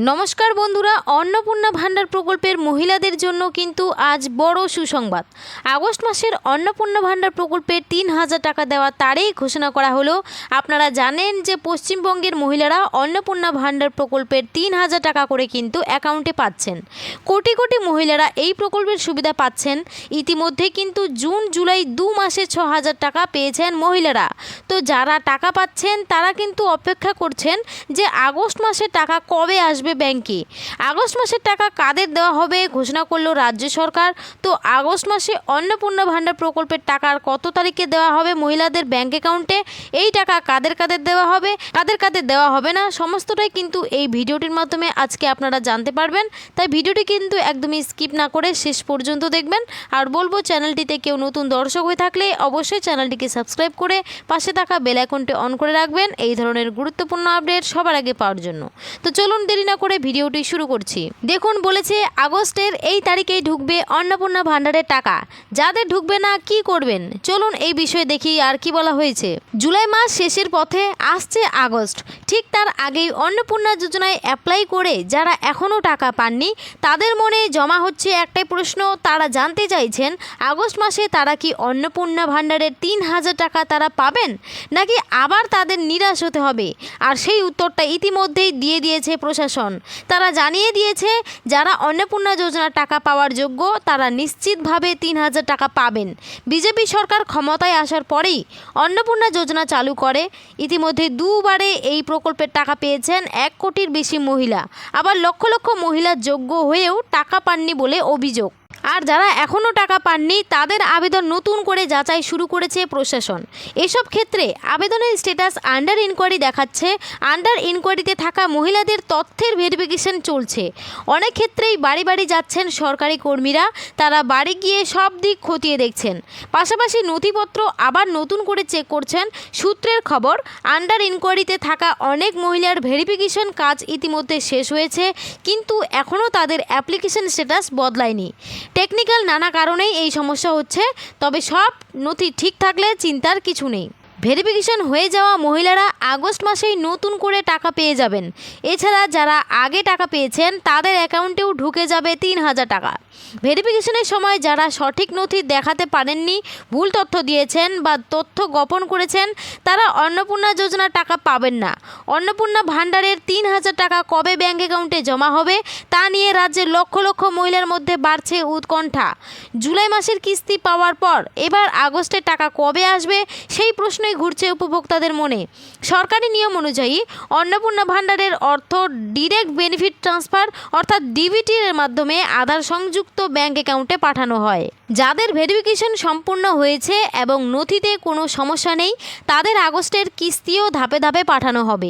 নমস্কার বন্ধুরা, অন্নপূর্ণা ভান্ডার প্রকল্পের মহিলাদের জন্য কিন্তু আজ বড় সুসংবাদ। আগস্ট মাসের অন্নপূর্ণা ভান্ডার প্রকল্পের ৩,০০০ টাকা দেওয়ার তারিখ ঘোষণা করা হলো। আপনারা জানেন যে পশ্চিমবঙ্গের মহিলারা অন্নপূর্ণা ভান্ডার প্রকল্পের ৩,০০০ টাকা করে কিন্তু অ্যাকাউন্টে পাচ্ছেন। কোটি কোটি মহিলারা এই প্রকল্পের সুবিধা পাচ্ছেন। ইতিমধ্যে কিন্তু জুন জুলাই ২ মাসে ৬,০০০ টাকা পেয়েছেন মহিলারা। তো যারা টাকা পাচ্ছেন তারা কিন্তু অপেক্ষা করছেন যে আগস্ট মাসে টাকা কবে আসবে ব্যাংকে। আগস্ট মাসের টাকা কাদের দেওয়া হবে ঘোষণা করলো রাজ্য সরকার। তো আগস্ট মাসে অন্নপূর্ণা ভান্ডার প্রকল্পের টাকার কত তারিখে দেওয়া হবে মহিলাদের ব্যাংক অ্যাকাউন্টে, এই টাকা কাদের কাদের দেওয়া হবে, কাদের কাদের দেওয়া হবে না, সমস্তটাই কিন্তু এই ভিডিওটির মাধ্যমে আজকে আপনারা জানতে পারবেন। তাই ভিডিওটি কিন্তু একদমই স্কিপ না করে শেষ পর্যন্ত দেখবেন। আর বলবো, চ্যানেলটিতে কেউ নতুন দর্শক হয়ে থাকলে অবশ্যই চ্যানেলটিকে সাবস্ক্রাইব করে পাশে থাকা বেল আইকনটি অন করে রাখবেন এই ধরনের গুরুত্বপূর্ণ আপডেট সবার আগে পাওয়ার জন্য। তো চলুন দেরি না করে ভিডিওটি শুরু করছি। দেখুন, বলেছে আগস্টের এই তারিখেই ঢুকবে অন্নপূর্ণা ভান্ডারের টাকা। যাদের ঢুকবে না কি করবেন, চলুন এই বিষয়ে দেখি আর কি বলা হয়েছে। জুলাই মাস শেষের পথে, আসছে আগস্ট। ঠিক তার আগেই অন্নপূর্ণা যোজনায় অ্যাপ্লাই করে যারা এখনও টাকা পাননি তাদের মনে জমা হচ্ছে একটাই প্রশ্ন। তারা জানতে চাইছেন আগস্ট মাসে তারা কি অন্নপূর্ণা ভান্ডারের ৩,০০০ টাকা তারা পাবেন, নাকি আবার তাদের নিরাশ হতে হবে। আর সেই উত্তরটা ইতিমধ্যেই দিয়ে দিয়েছে প্রশাসন। তারা জানিয়ে দিয়েছে যারা অন্নপূর্ণা যোজনার টাকা পাওয়ার যোগ্য তারা নিশ্চিতভাবে ৩,০০০ টাকা পাবেন। বিজেপি সরকার ক্ষমতায় আসার পরেই অন্নপূর্ণা যোজনা চালু করে। ইতিমধ্যে দুবারে এই প্রকল্পের টাকা পেয়েছেন ১ কোটির বেশি মহিলা। আবার লক্ষ লক্ষ মহিলা যোগ্য হয়েও টাকা পাননি বলে অভিযোগ। আর যারা এখনও টাকা পাননি তাদের আবেদন নতুন করে যাচাই শুরু করেছে প্রশাসন। এসব ক্ষেত্রে আবেদনের স্ট্যাটাস আন্ডার ইনকোয়ারি দেখাচ্ছে। আন্ডার ইনকোয়ারিতে থাকা মহিলাদের তথ্যের ভেরিফিকেশন চলছে। অনেক ক্ষেত্রেই বাড়ি বাড়ি যাচ্ছেন সরকারি কর্মীরা। তারা বাড়ি গিয়ে সব দিক খতিয়ে দেখছেন, পাশাপাশি নথিপত্র আবার নতুন করে চেক করছেন। সূত্রের খবর, আন্ডার ইনকোয়ারিতে থাকা অনেক মহিলার ভেরিফিকেশন কাজ ইতিমধ্যে শেষ হয়েছে, কিন্তু এখনও তাদের অ্যাপ্লিকেশন স্ট্যাটাস বদলায়নি। টেকনিক্যাল নানা কারণেই এই সমস্যা হচ্ছে। তবে সব নথি ঠিক থাকলে চিন্তার কিছু নেই। ভেরিফিকেশন হয়ে যাওয়া মহিলারা আগস্ট মাসেই নতুন করে টাকা পেয়ে যাবেন। এছাড়া যারা আগে টাকা পেয়েছেন তাদের অ্যাকাউন্টেও ঢুকে যাবে ৩,০০০ টাকা। ভেরিফিকেশনের সময় যারা সঠিক নথি দেখাতে পারেননি, ভুল তথ্য দিয়েছেন বা তথ্য গোপন করেছেন তারা অন্নপূর্ণা যোজনার টাকা পাবেন না। অন্নপূর্ণা ভান্ডারের ৩,০০০ টাকা কবে ব্যাঙ্ক অ্যাকাউন্টে জমা হবে তা নিয়ে রাজ্যের লক্ষ লক্ষ মহিলার মধ্যে বাড়ছে উৎকণ্ঠা। জুলাই মাসের কিস্তি পাওয়ার পর এবার আগস্টের টাকা কবে আসবে সেই প্রশ্ন ঘুরছে উপভোক্তাদের মনে। সরকারি নিয়ম অনুযায়ী অন্নপূর্ণা ভান্ডারের অর্থ ডিরেক্ট বেনিফিট ট্রান্সফার অর্থাৎ ডিবিটির মাধ্যমে আধার সংযুক্ত ব্যাংক অ্যাকাউন্টে পাঠানো হয়। যাদের ভেরিফিকেশন সম্পূর্ণ হয়েছে এবং নথিতে কোনো সমস্যা নেই তাদের আগস্টের কিস্তিও ধাপে ধাপে পাঠানো হবে।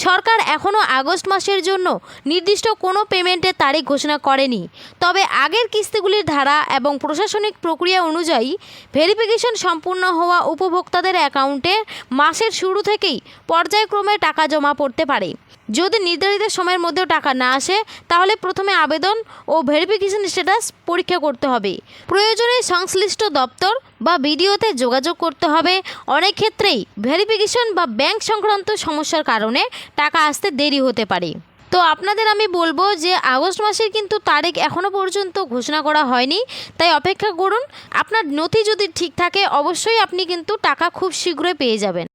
সরকার এখনও আগস্ট মাসের জন্য নির্দিষ্ট কোনো পেমেন্টের তারিখ ঘোষণা করেনি। তবে আগের কিস্তিগুলির ধারা এবং প্রশাসনিক প্রক্রিয়া অনুযায়ী ভেরিফিকেশন সম্পূর্ণ হওয়া উপভোক্তাদের অ্যাকাউন্টে মাসের শুরু থেকেই পর্যায়ক্রমে টাকা জমা পড়তে পারে। যদি নির্ধারিত সময়ের মধ্যেও টাকা না আসে তাহলে প্রথমে আবেদন ও ভেরিফিকেশন স্ট্যাটাস পরীক্ষা করতে হবে। প্রয়োজনে সংশ্লিষ্ট দপ্তর বা বিডিওতে যোগাযোগ করতে হবে। অনেক ক্ষেত্রেই ভেরিফিকেশন বা ব্যাংক সংক্রান্ত সমস্যার কারণে টাকা আসতে দেরি হতে পারে। তো আপনাদের আমি বলবো যে আগস্ট মাসের কিন্তু তারিখ এখনও পর্যন্ত ঘোষণা করা হয়নি, তাই অপেক্ষা করুন। আপনার নথি যদি ঠিক থাকে অবশ্যই আপনি কিন্তু টাকা খুব শীঘ্রই পেয়ে যাবেন।